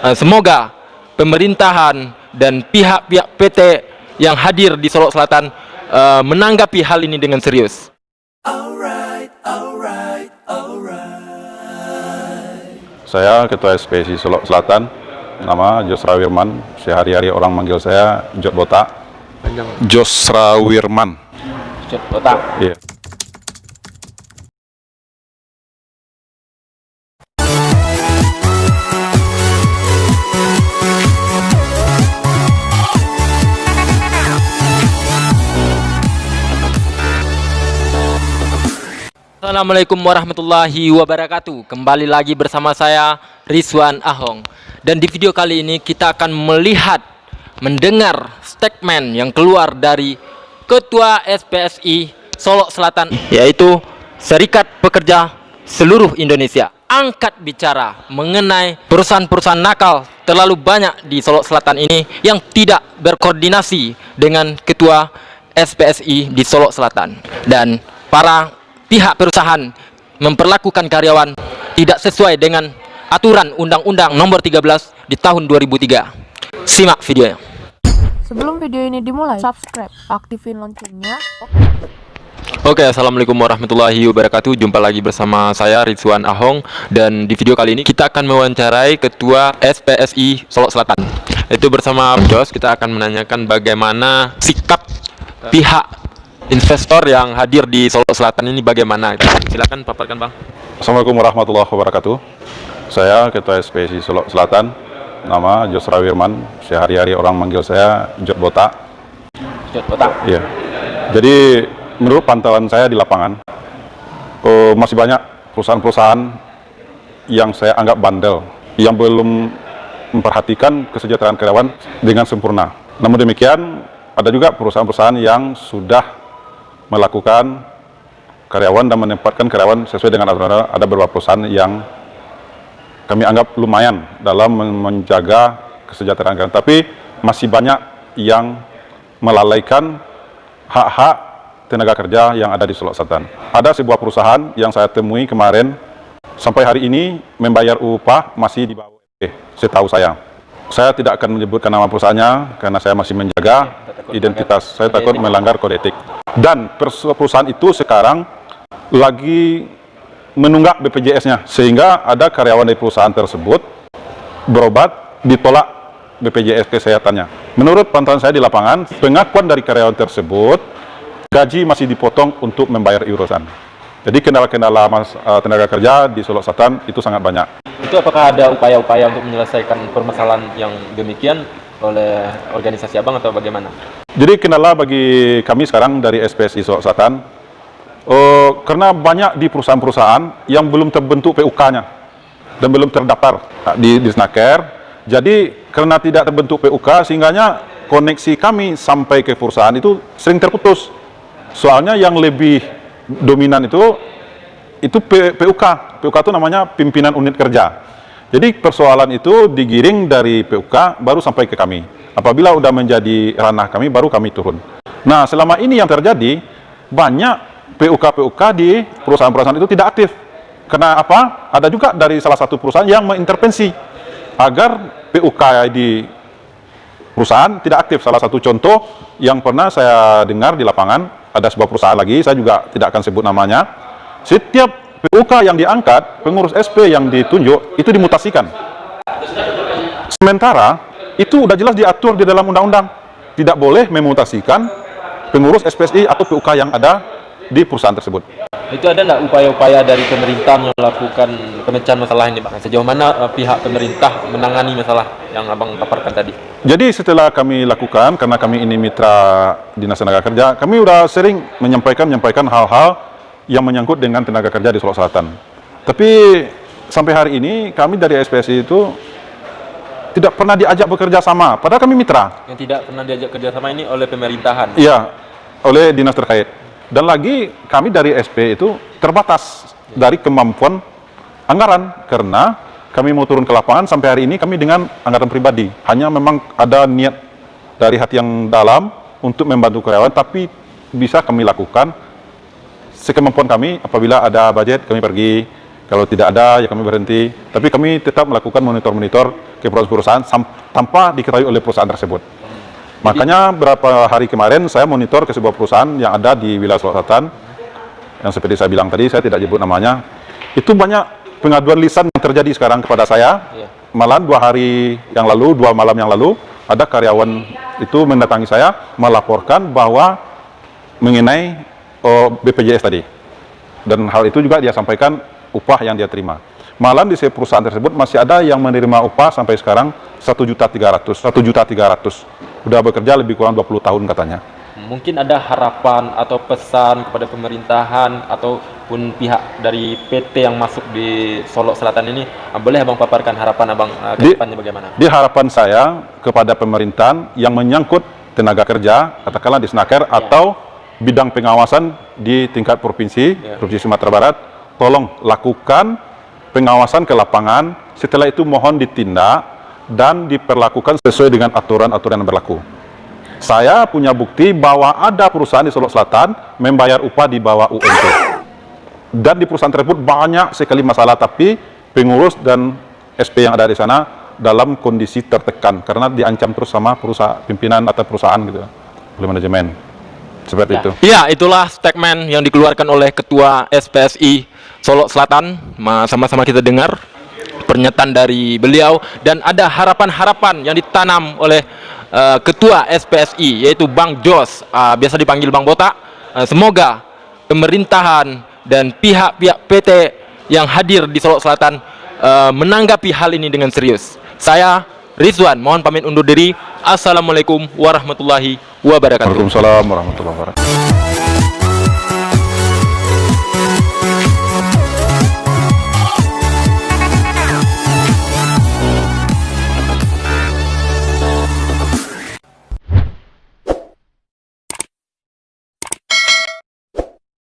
Semoga pemerintahan dan pihak-pihak PT yang hadir di Solok Selatan menanggapi hal ini dengan serius. Saya Ketua SPSI Solok Selatan, nama Josra Wirman. Sehari-hari orang manggil saya Jot Botak. Josra Wirman. Jot Botak. Iya. Assalamualaikum warahmatullahi wabarakatuh. Kembali lagi bersama saya Rizwan Ahong. Dan di video kali ini kita akan mendengar statement yang keluar dari Ketua SPSI Solok Selatan, yaitu Serikat Pekerja Seluruh Indonesia, angkat bicara mengenai perusahaan-perusahaan nakal terlalu banyak di Solok Selatan ini yang tidak berkoordinasi dengan Ketua SPSI di Solok Selatan, dan para pihak perusahaan memperlakukan karyawan tidak sesuai dengan aturan Undang-Undang Nomor 13 di tahun 2003. Simak videonya. Sebelum video ini dimulai, subscribe, aktifin loncengnya. Oke, assalamualaikum warahmatullahi wabarakatuh. Jumpa lagi bersama saya Rizwan Ahong, dan di video kali ini kita akan mewawancarai Ketua SPSI Solok Selatan. Itu bersama Jos, kita akan menanyakan bagaimana sikap pihak investor yang hadir di Solok Selatan ini bagaimana. Silakan paparkan, Bang. Assalamualaikum warahmatullahi wabarakatuh. Saya Ketua SPSI Solok Selatan, nama Josra Wirman. Sehari-hari orang manggil saya Jot Botak. Jot Botak. Iya. Jadi menurut pantauan saya di lapangan, masih banyak perusahaan-perusahaan yang saya anggap bandel, yang belum memperhatikan kesejahteraan karyawan dengan sempurna. Namun demikian, ada juga perusahaan-perusahaan yang sudah melakukan karyawan dan menempatkan karyawan sesuai dengan aturan. Ada beberapa perusahaan yang kami anggap lumayan dalam menjaga kesejahteraan karyawan, tapi masih banyak yang melalaikan hak-hak tenaga kerja yang ada di Solok Selatan. Ada sebuah perusahaan yang saya temui kemarin, sampai hari ini membayar upah masih di bawah setahu saya. Saya tidak akan menyebutkan nama perusahaannya karena saya masih menjaga identitas. Saya takut melanggar kode etik. Dan perusahaan itu sekarang lagi menunggak BPJS-nya, sehingga ada karyawan dari perusahaan tersebut berobat ditolak BPJS kesehatannya. Menurut pantauan saya di lapangan, pengakuan dari karyawan tersebut, gaji masih dipotong untuk membayar iuran. Jadi kendala-kendala tenaga kerja di Solok Selatan itu sangat banyak. Itu apakah ada upaya-upaya untuk menyelesaikan permasalahan yang demikian oleh organisasi Abang atau bagaimana? Jadi kendala bagi kami sekarang dari SPSI Solok Selatan, karena banyak di perusahaan-perusahaan yang belum terbentuk PUK-nya dan belum terdaftar di Snaker. Jadi karena tidak terbentuk PUK, sehingganya koneksi kami sampai ke perusahaan itu sering terputus. Soalnya yang lebih dominan itu PUK. PUK itu namanya pimpinan unit kerja. Jadi persoalan itu digiring dari PUK baru sampai ke kami. Apabila sudah menjadi ranah kami, baru kami turun. Nah, selama ini yang terjadi, banyak PUK di perusahaan-perusahaan itu tidak aktif. Karena apa? Ada juga dari salah satu perusahaan yang mengintervensi agar PUK di perusahaan tidak aktif. Salah satu contoh yang pernah saya dengar di lapangan, ada sebuah perusahaan lagi, saya juga tidak akan sebut namanya. Setiap PUK yang diangkat, pengurus SP yang ditunjuk, itu dimutasikan. Sementara, itu udah jelas diatur di dalam undang-undang. Tidak boleh memutasikan pengurus SPSI atau PUK yang ada di perusahaan tersebut. Itu ada nggak upaya-upaya dari pemerintah melakukan pemecahan masalah ini, Pak? Sejauh mana pihak pemerintah menangani masalah yang Abang paparkan tadi? Jadi setelah kami lakukan, karena kami ini mitra Dinas Tenaga Kerja, kami udah sering menyampaikan hal-hal yang menyangkut dengan tenaga kerja di Solok Selatan. Tapi sampai hari ini kami dari SPSI itu tidak pernah diajak bekerja sama, padahal kami mitra. Yang tidak pernah diajak kerjasama ini oleh pemerintahan? Iya, oleh dinas terkait. Dan lagi kami dari SP itu terbatas dari kemampuan anggaran, karena kami mau turun ke lapangan sampai hari ini kami dengan anggaran pribadi. Hanya memang ada niat dari hati yang dalam untuk membantu karyawan, tapi bisa kami lakukan sekemampuan kami. Apabila ada budget, kami pergi Kalau tidak ada, ya kami berhenti. Tapi kami tetap melakukan monitor-monitor ke perusahaan tanpa diketahui oleh perusahaan tersebut. Makanya beberapa hari kemarin saya monitor ke sebuah perusahaan yang ada di wilayah Sulawesi Selatan, yang seperti saya bilang tadi, saya tidak sebut namanya. Itu banyak pengaduan lisan yang terjadi sekarang kepada saya. Malam 2 hari yang lalu, 2 malam yang lalu, ada karyawan itu mendatangi saya melaporkan bahwa mengenai BPJS tadi. Dan hal itu juga dia sampaikan upah yang dia terima. Malah di perusahaan tersebut masih ada yang menerima upah sampai sekarang 1.300.000. 1.300.000. Udah bekerja lebih kurang 20 tahun katanya. Mungkin ada harapan atau pesan kepada pemerintahan ataupun pihak dari PT yang masuk di Solo Selatan ini. Boleh Abang paparkan harapan Abang ke depannya bagaimana? Di harapan saya kepada pemerintahan yang menyangkut tenaga kerja, katakanlah di Snaker atau bidang pengawasan di tingkat provinsi, Provinsi Sumatera Barat, tolong lakukan pengawasan ke lapangan. Setelah itu mohon ditindak dan diperlakukan sesuai dengan aturan-aturan yang berlaku. Saya punya bukti bahwa ada perusahaan di Solo Selatan membayar upah di bawah UMP. Dan di perusahaan tersebut banyak sekali masalah, tapi pengurus dan SP yang ada di sana dalam kondisi tertekan karena diancam terus sama perusahaan, pimpinan atau perusahaan gitu, oleh manajemen. Seperti itu. Ya, itulah statement yang dikeluarkan oleh Ketua SPSI Solo Selatan. Sama-sama kita dengar pernyataan dari beliau, dan ada harapan-harapan yang ditanam oleh Ketua SPSI, yaitu Bang Jos, biasa dipanggil Bang Botak. Semoga pemerintahan dan pihak-pihak PT yang hadir di Solo Selatan menanggapi hal ini dengan serius. Saya Rizwan, mohon pamit undur diri. Assalamualaikum warahmatullahi wabarakatuh. Waalaikumsalam warahmatullahi wabarakatuh.